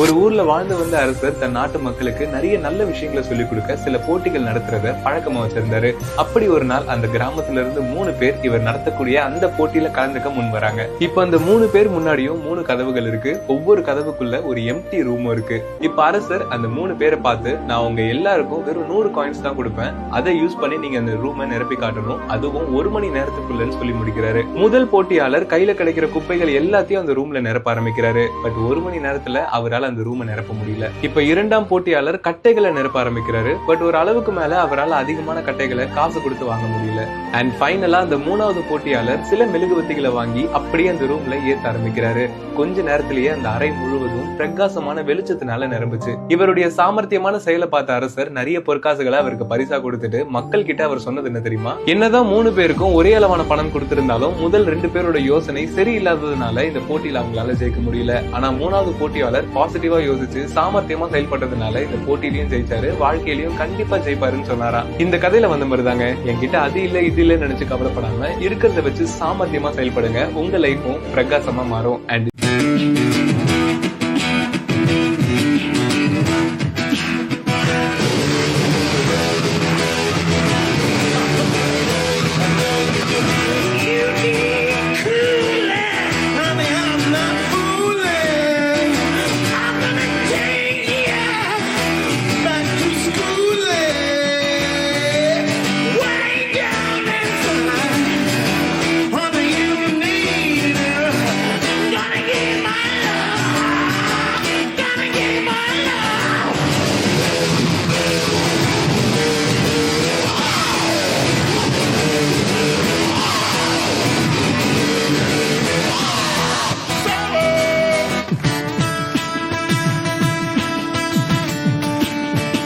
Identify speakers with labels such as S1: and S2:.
S1: ஒரு ஊர்ல வாழ்ந்து வந்த அரசர் தன் நாட்டு மக்களுக்கு நிறைய நல்ல விஷயங்களை சொல்லிக் கொடுக்க சில போட்டிகள் நடத்துறத பழக்கமா வச்சிருந்தாரு. அப்படி ஒரு நாள் அந்த கிராமத்துல இருந்து 3 பேர் இவர் நடத்தக்கூடிய அந்த போட்டியில கலந்துக்க முன் வராங்க. இப்ப அந்த 3 பேர் முன்னாடியும் 3 கதவுகள் இருக்கு. ஒவ்வொரு கதவுக்குள்ள ஒரு எம்டி ரூமும் இருக்கு. இப்ப அரசர் அந்த 3 பேரை பார்த்து, நான் உங்க எல்லாருக்கும் வெறும் 100 காயின்ஸ் தான் கொடுப்பேன், அதை யூஸ் பண்ணி நீங்க அந்த ரூமை நிரப்பி காட்டணும், அதுவும் 1 மணி நேரத்துக்குள்ளன்னு சொல்லி முடிக்கிறாரு. முதல் போட்டியாளர் கையில கிடைக்கிற குப்பைகள் எல்லாத்தையும் அந்த ரூம்ல நிரப்ப ஆரம்பிக்கிறாரு. பட் 1 மணி நேரத்துல அவரால் அந்த ரூமை நிரப்ப முடியல. இப்ப 2ஆம் போட்டியாளர் கட்டைகளை நிரப்ப ஆரம்பிக்கிறாரு. பட் ஒரு அளவுக்கு மேல அவரால் அதிகமான கட்டைகளை காசு கொடுத்து வாங்க முடியல. அண்ட் ஃபைனலா அந்த 3வது போட்டியாளர் சில மெழுகுவத்திகளை வாங்கி அப்படியே அந்த ரூம்ல ஏத்த ஆரம்பிக்கிறாரு. கொஞ்ச நேரத்திலேயே அந்த அறை முழுவதும் பிரகாசமான வெளிச்சத்தினால நிரம்புச்சு. இவருடைய சாமர்த்தியமான செயலை பார்த்த அரசர் நிறைய பொற்காசுகளை அவருக்கு பரிசா கொடுத்துட்டு மக்கள் கிட்ட அவர் சொன்னது என்ன தெரியுமா? என்னதான் 3 பேருக்கும் ஒரே அளவான பணம் கொடுத்திருந்தாலும் முதல் 2 பேரோட யோசனை சரியில்லாததுனால இந்த போட்டியில அவங்களால ஜெயிக்க முடியல. ஆனா 3வது போட்டியாளர் பாசிட்டிவா யோசிச்சு சாமர்த்தியமா செயல்பட்டதுனால இந்த போட்டியிலையும் ஜெயிச்சாரு, வாழ்க்கையிலையும் கண்டிப்பா ஜெயிப்பாருன்னு சொன்னாராம். இந்த கதையில வந்த மாதிரிதாங்க, என்கிட்ட அது இல்ல இது இல்ல நினைச்சு கவலைப்படாம இருக்கிறத வச்சு சாமர்த்தியமா செயல்படுங்க, உங்க லைஃபும் பிரகாசமா மாறும். அண்ட்